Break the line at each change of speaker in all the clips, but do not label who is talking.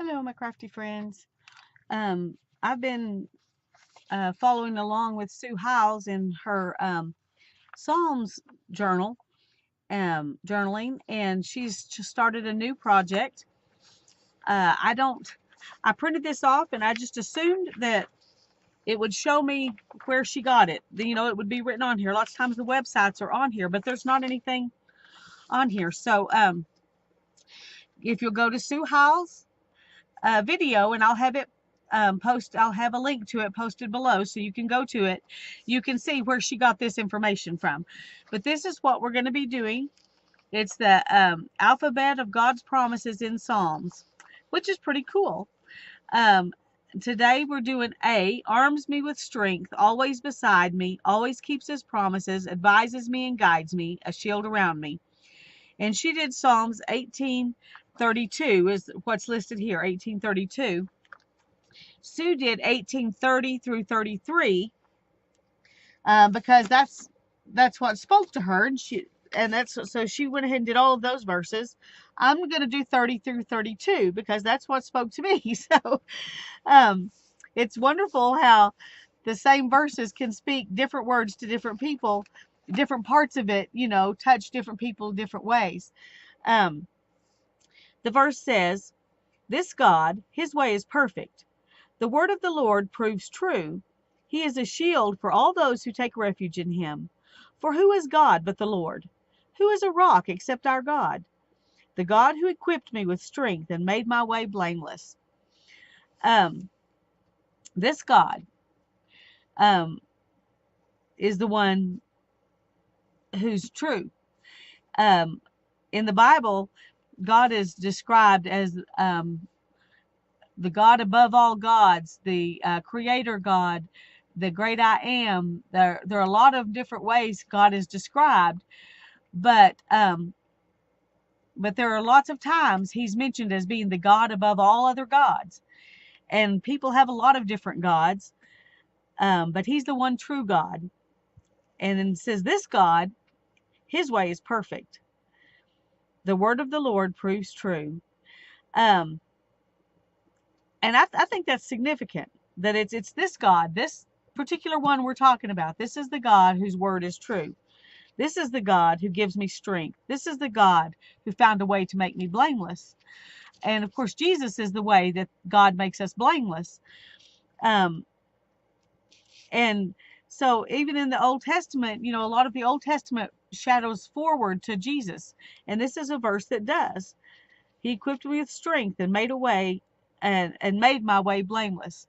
Hello, my crafty friends. I've been following along with Sue Hiles in her Psalms journal, journaling, and she's just started a new project. I don't, I printed this off and I just assumed that it would show me where she got it. It would be written on here. Lots of times the websites are on here, but there's not anything on here. So if you'll go to Sue Hiles' video, and I'll have it I'll have a link to it posted below so you can go to it. You can see where she got this information from. But this is what we're going to be doing. It's the alphabet of God's promises in Psalms, which is pretty cool. Um, Today we're doing A, arms me with strength, always beside me, always keeps his promises, advises me and guides me, a shield around me. And she did Psalms 18:32 is what's listed here, 18:32. Sue did 18:30 through 33 because that's what spoke to her, and that's so she went ahead and did all of those verses. I'm going to do 30 through 32 because that's what spoke to me. So um, it's wonderful how the same verses can speak different words to different people, different parts of it, touch different people different ways. Um, the verse says, "This God, his way is perfect. The word of the Lord proves true. He is a shield for all those who take refuge in him. For who is God but the Lord? Who is a rock except our God? The God who equipped me with strength and made my way blameless." Um, this God um, is the one who's true. Um, in the Bible, God is described as the God above all gods, the creator God, the great I am. There are a lot of different ways God is described, but there are lots of times he's mentioned as being the God above all other gods. And people have a lot of different gods, but he's the one true God. And then it says, this God, his way is perfect. The word of the Lord proves true. Um, and I think that's significant that it's this God, this particular one we're talking about. This is the God whose word is true. This is the God who gives me strength. This is the God who found a way to make me blameless. And of course, Jesus is the way that God makes us blameless. Um, and so even in the Old Testament, a lot of the Old Testament shadows forward to Jesus. And this is a verse that does. He equipped me with strength and made a way and made my way blameless.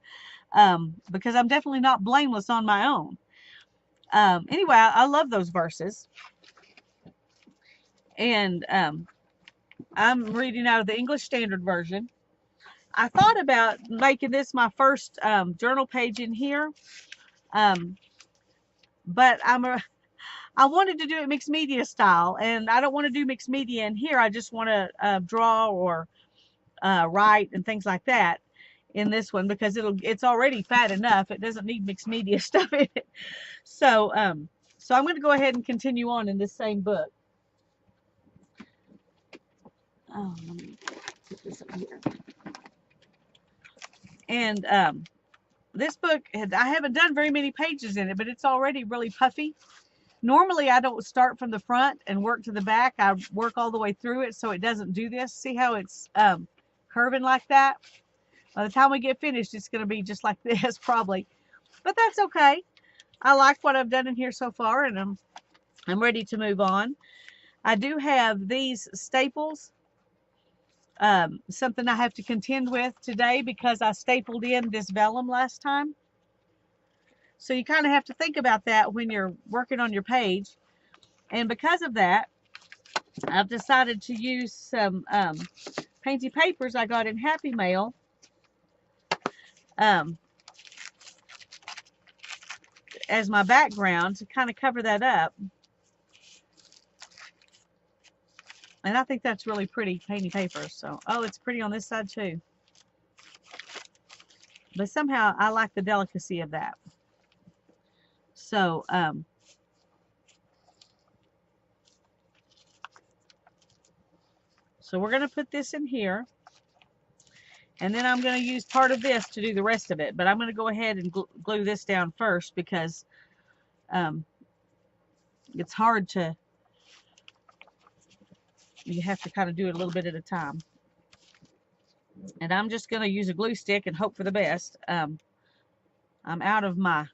Because I'm definitely not blameless on my own. Anyway, I love those verses. And I'm reading out of the English Standard Version. I thought about making this my first journal page in here, but I wanted to do it mixed media style, and I don't want to do mixed media in here. I just want to draw or write and things like that in this one because it's already fat enough. It doesn't need mixed media stuff in it. So so I'm going to go ahead and continue on in this same book. Oh, let me put this up here. And this book, I haven't done very many pages in it, but it's already really puffy. Normally, I don't start from the front and work to the back. I work all the way through it so it doesn't do this. See how it's curving like that? By the time we get finished, it's going to be just like this probably. But that's okay. I like what I've done in here so far, and I'm ready to move on. I do have these staples. Something I have to contend with today because I stapled in this vellum last time. So you kind of have to think about that when you're working on your page. And because of that, I've decided to use some painty papers I got in Happy Mail. As my background to kind of cover that up. And I think that's really pretty painty paper. So, oh, it's pretty on this side too. But somehow I like the delicacy of that. So, so we're going to put this in here. And then I'm going to use part of this to do the rest of it. But I'm going to go ahead and glue this down first because um, it's hard to, you have to kind of do it a little bit at a time. And I'm just going to use a glue stick and hope for the best. I'm out of my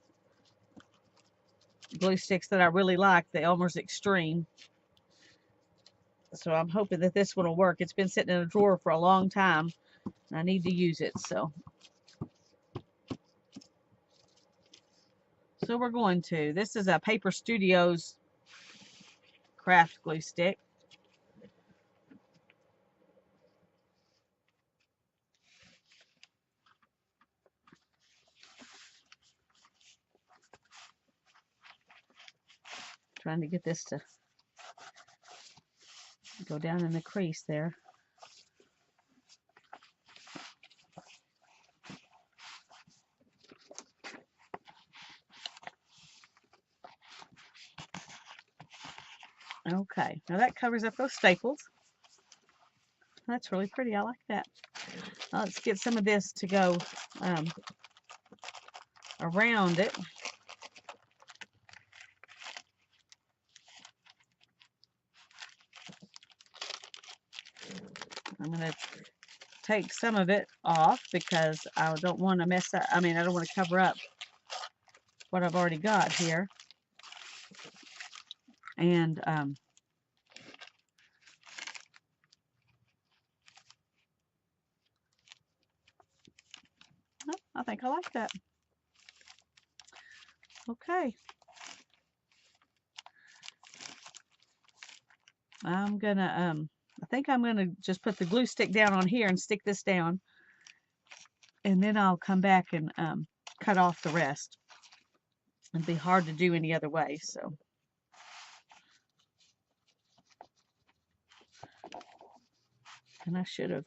glue sticks that I really like, the Elmer's Extreme. So I'm hoping that this one will work. It's been sitting in a drawer for a long time, and I need to use it. So we're going to. This is a Paper Studios craft glue stick. Trying to get this to go down in the crease there. Okay, now that covers up those staples. That's really pretty. I like that. Now let's get some of this to go around it. I'm going to take some of it off because I don't want to mess up. I mean, I don't want to cover up what I've already got here. And oh, I think I like that. Okay. I'm gonna I think I'm gonna just put the glue stick down on here and stick this down, and then I'll come back and cut off the rest. It'd be hard to do any other way. So and I should have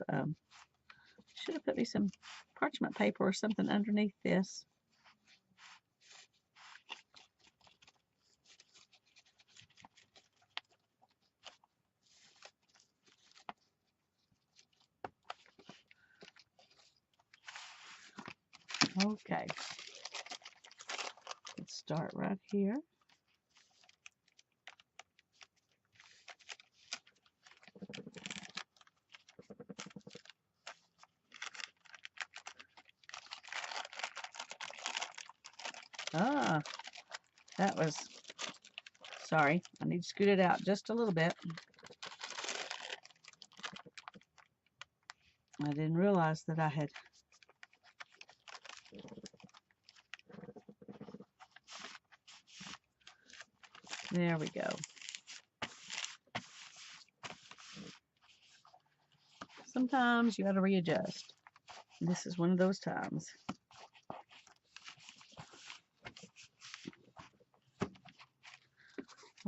put me some parchment paper or something underneath this. Okay, let's start right here. Ah, that was, sorry, I need to scoot it out just a little bit. I didn't realize that I had. There we go. Sometimes you got to readjust. This is one of those times.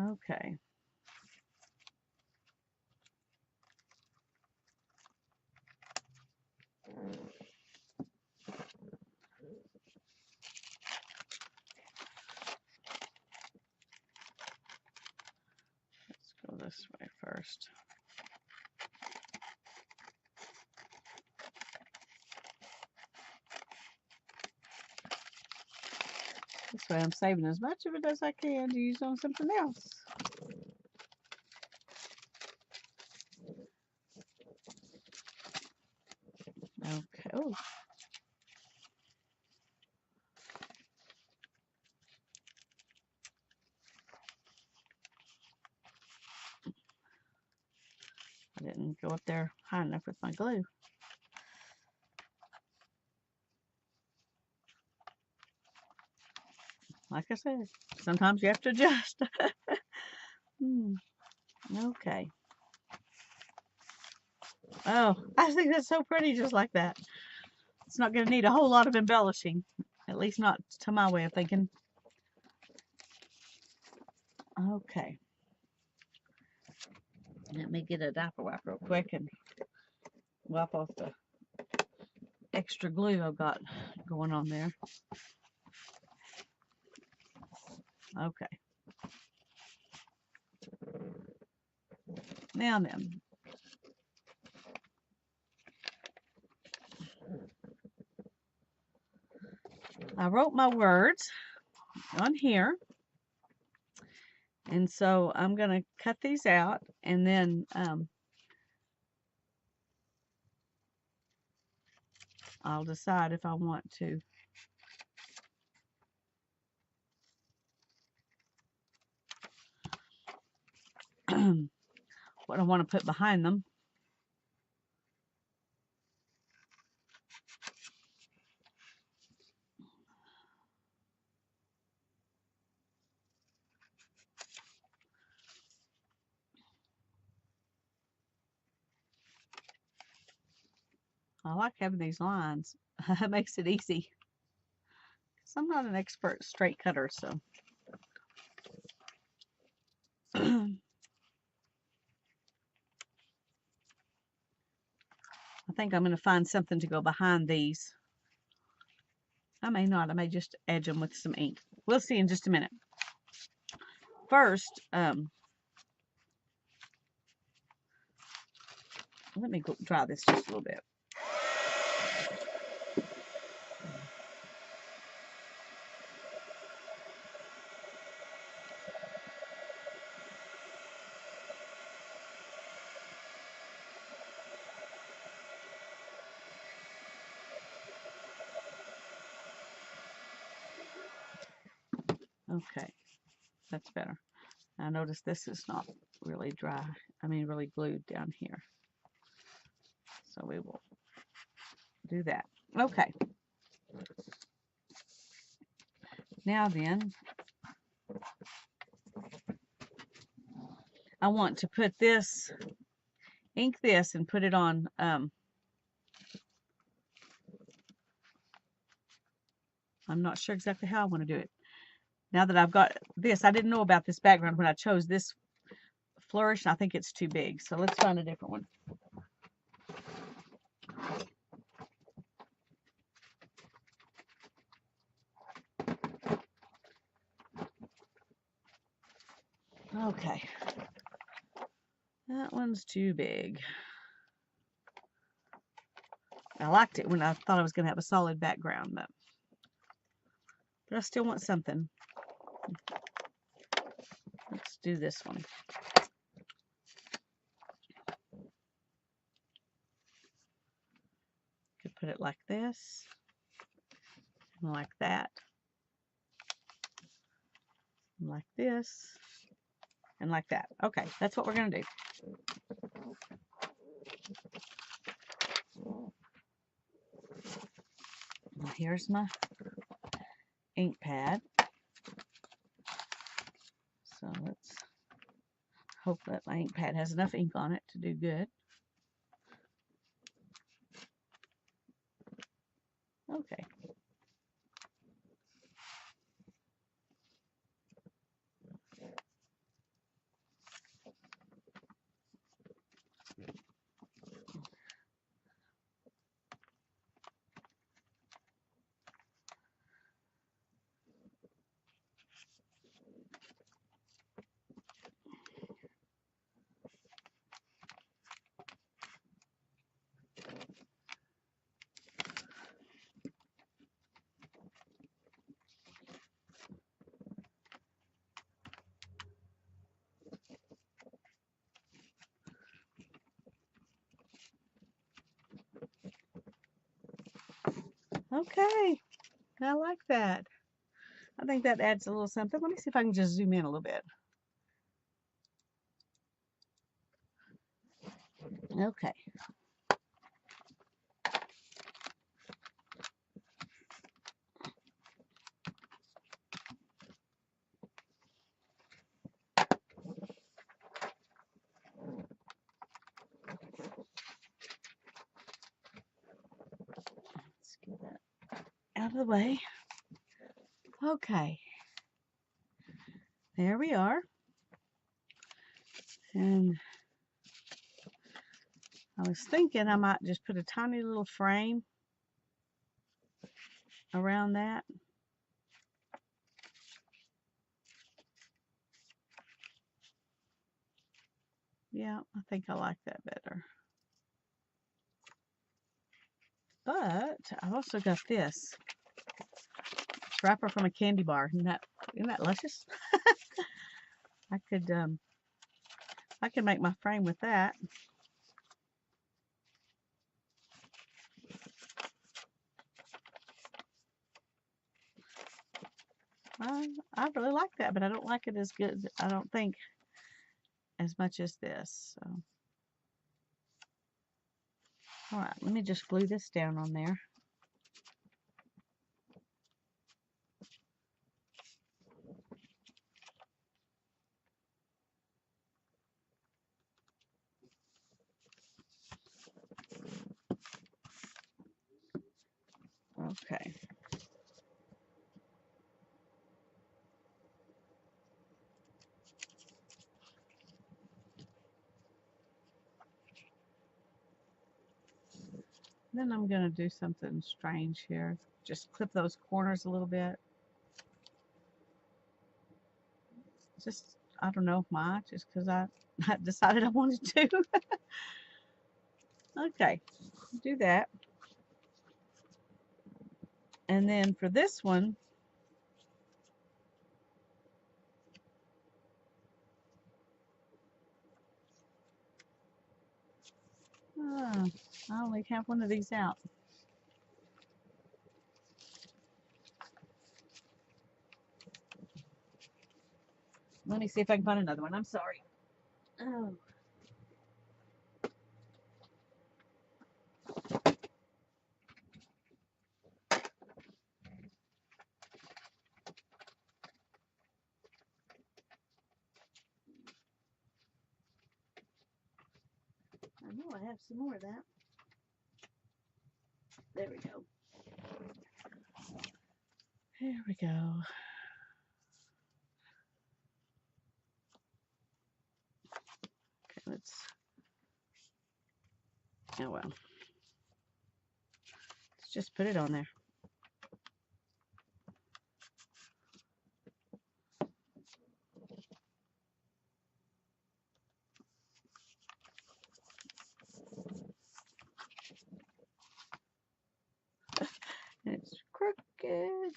Okay. Let's go this way first. This way I'm saving as much of it as I can to use on something else. Okay. Oh. I didn't go up there high enough with my glue. Like I said, sometimes you have to adjust. Okay. Oh, I think that's so pretty just like that. It's not going to need a whole lot of embellishing. At least not to my way of thinking. Okay. Let me get a diaper wipe real quick and wipe off the extra glue I've got going on there. Okay. Now then. I wrote my words on here, and so I'm going to cut these out, and then I'll decide if I want to what I want to put behind them. I like having these lines. It makes it easy. I'm not an expert straight cutter, so I think I'm going to find something to go behind these. I may not. I may just edge them with some ink. We'll see in just a minute. First, let me go dry this just a little bit. Okay, that's better. I notice this is not really dry. I mean, really glued down here. So we will do that. Okay. Now then, I want to put this, ink this and put it on, I'm not sure exactly how I want to do it. Now that I've got this, I didn't know about this background when I chose this flourish. I think it's too big. So let's find a different one. Okay. That one's too big. I liked it when I thought I was going to have a solid background, but I still want something. Let's do this one. Could put it like this, and like that, and like this, and like that. Okay, that's what we're going to do. Now here's my ink pad. So let's hope that my ink pad has enough ink on it to do good. Okay. Okay, I like that. I think that adds a little something. Let me see if I can just zoom in a little bit. Okay. Let's get that out of the way. Okay. There we are. And I was thinking I might just put a tiny little frame around that. Yeah, I think I like that better. But I've also got this. wrapper from a candy bar. Isn't that luscious? I could make my frame with that. I really like that, but I don't like it as good. I don't think as much as this. So. All right, let me just glue this down on there. Okay. Then I'm going to do something strange here. Just clip those corners a little bit. Just, I don't know why, just because I decided I wanted to. Okay, do that. And then for this one, I only have one of these out. Let me see if I can find another one. I'm sorry. Oh. I know I have some more of that. There we go. Here we go. Okay, let's. Oh well. Let's just put it on there. It's crooked.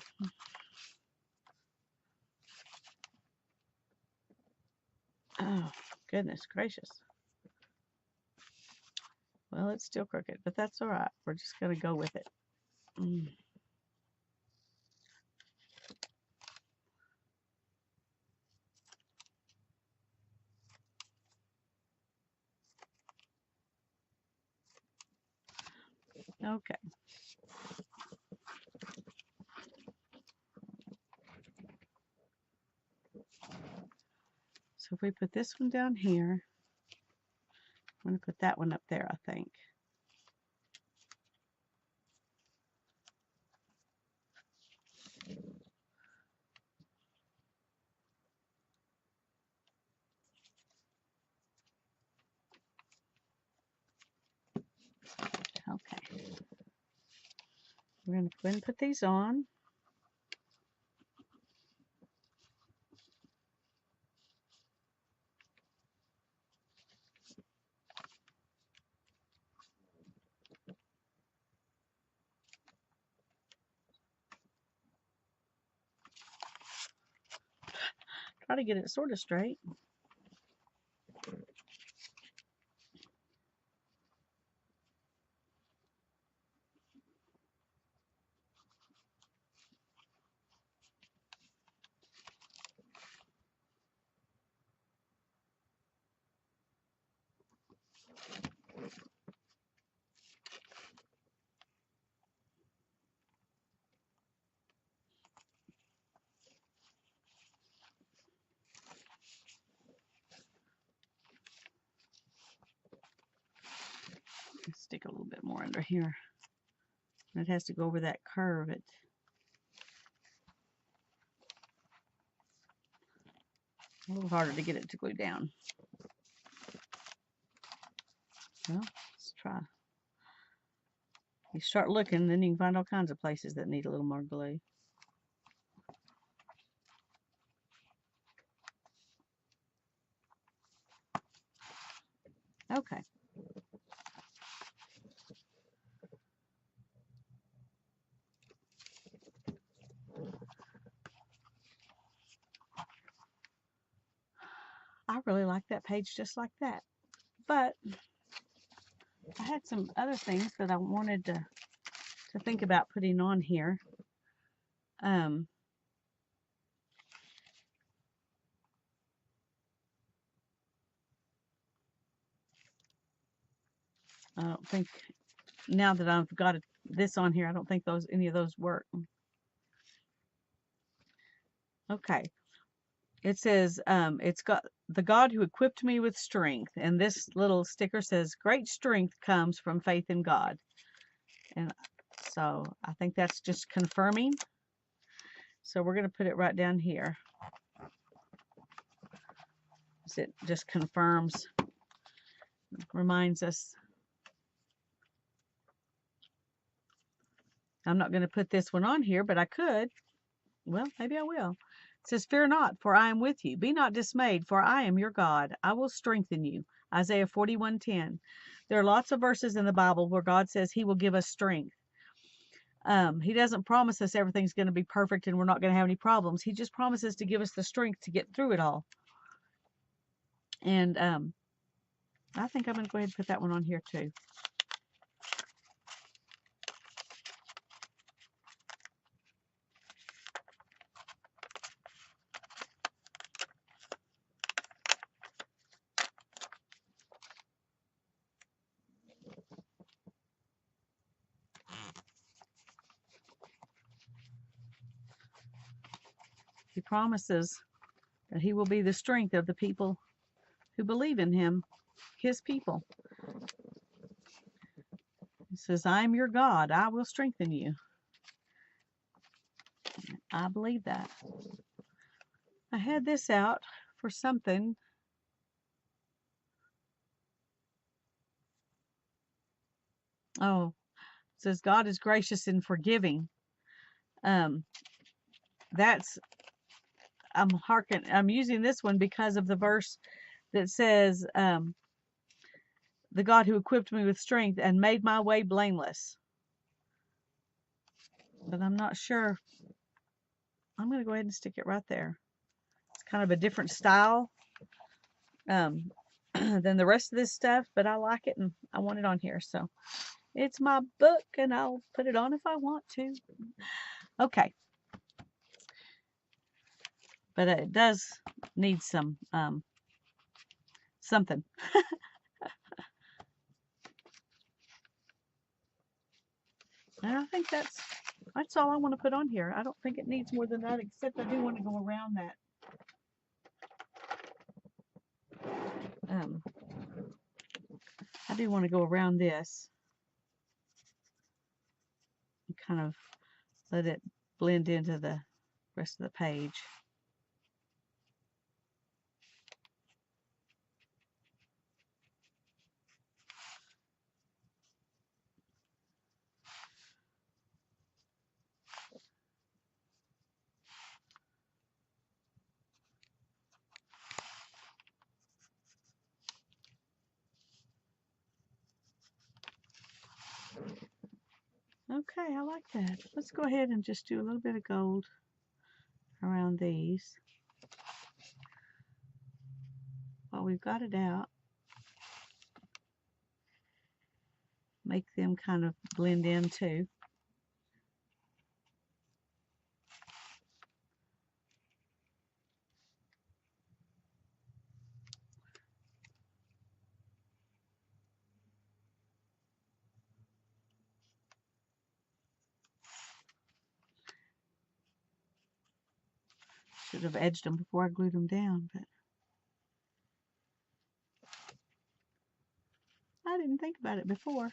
Oh, goodness gracious. Well, it's still crooked, but that's all right. We're just going to go with it. Okay. So if we put this one down here, I'm going to put that one up there, I think. Okay. We're going to go ahead and put these on. Try to get it sort of straight. Stick a little bit more under here. It has to go over that curve. It's a little harder to get it to glue down. Well, let's try. You start looking, then you can find all kinds of places that need a little more glue. Okay. I really like that page just like that. But I had some other things that I wanted to think about putting on here. Um, I don't think, now that I've got this on here, I don't think any of those work. Okay. It says, it's got the God who equipped me with strength. And this little sticker says, great strength comes from faith in God. And so I think that's just confirming. So we're going to put it right down here. It just confirms, reminds us. I'm not going to put this one on here, but I could. Well, maybe I will. It says, fear not, for I am with you. Be not dismayed, for I am your God. I will strengthen you. Isaiah 41:10. There are lots of verses in the Bible where God says he will give us strength. He doesn't promise us everything's going to be perfect and we're not going to have any problems. He just promises to give us the strength to get through it all. And I think I'm going to go ahead and put that one on here too. He promises that he will be the strength of the people who believe in him, his people. He says, I am your God. I will strengthen you. I believe that. I had this out for something. Oh, it says God is gracious and forgiving. That's I'm using this one because of the verse that says, the God who equipped me with strength and made my way blameless. But I'm not sure. I'm going to go ahead and stick it right there. It's kind of a different style than the rest of this stuff, but I like it and I want it on here. So it's my book and I'll put it on if I want to. Okay. But it does need some something. And I think that's all I want to put on here. I don't think it needs more than that, except I do want to go around that. I do want to go around this and kind of let it blend into the rest of the page. Okay, I like that. Let's go ahead and just do a little bit of gold around these while we've got it out. Make them kind of blend in too. Should have edged them before I glued them down, but I didn't think about it before.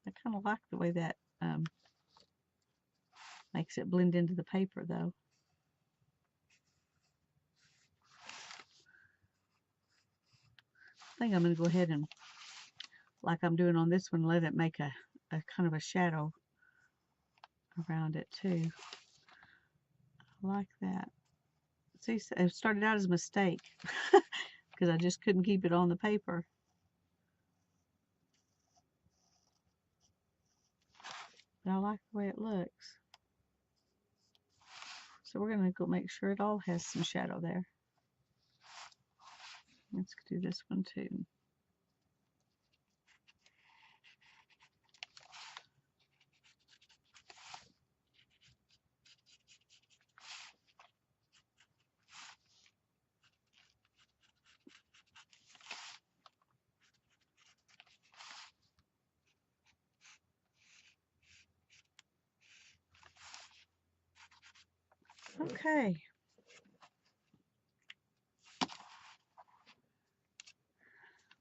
I kind of like the way that makes it blend into the paper, though. I think I'm going to go ahead and, like I'm doing on this one, let it make a kind of a shadow around it too. I like that. See, it started out as a mistake because I just couldn't keep it on the paper. but I like the way it looks. So we're going to go make sure it all has some shadow there. Let's do this one too. Okay.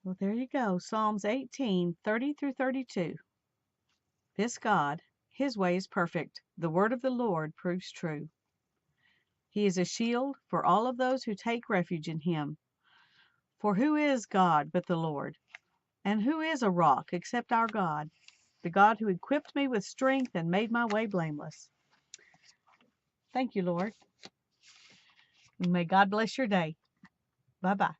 Well, there you go. Psalms 18, 30 through 32. This God, his way is perfect. The word of the Lord proves true. He is a shield for all of those who take refuge in him. For who is God but the Lord? And who is a rock except our God? The God who equipped me with strength and made my way blameless. Thank you, Lord. And may God bless your day. Bye-bye.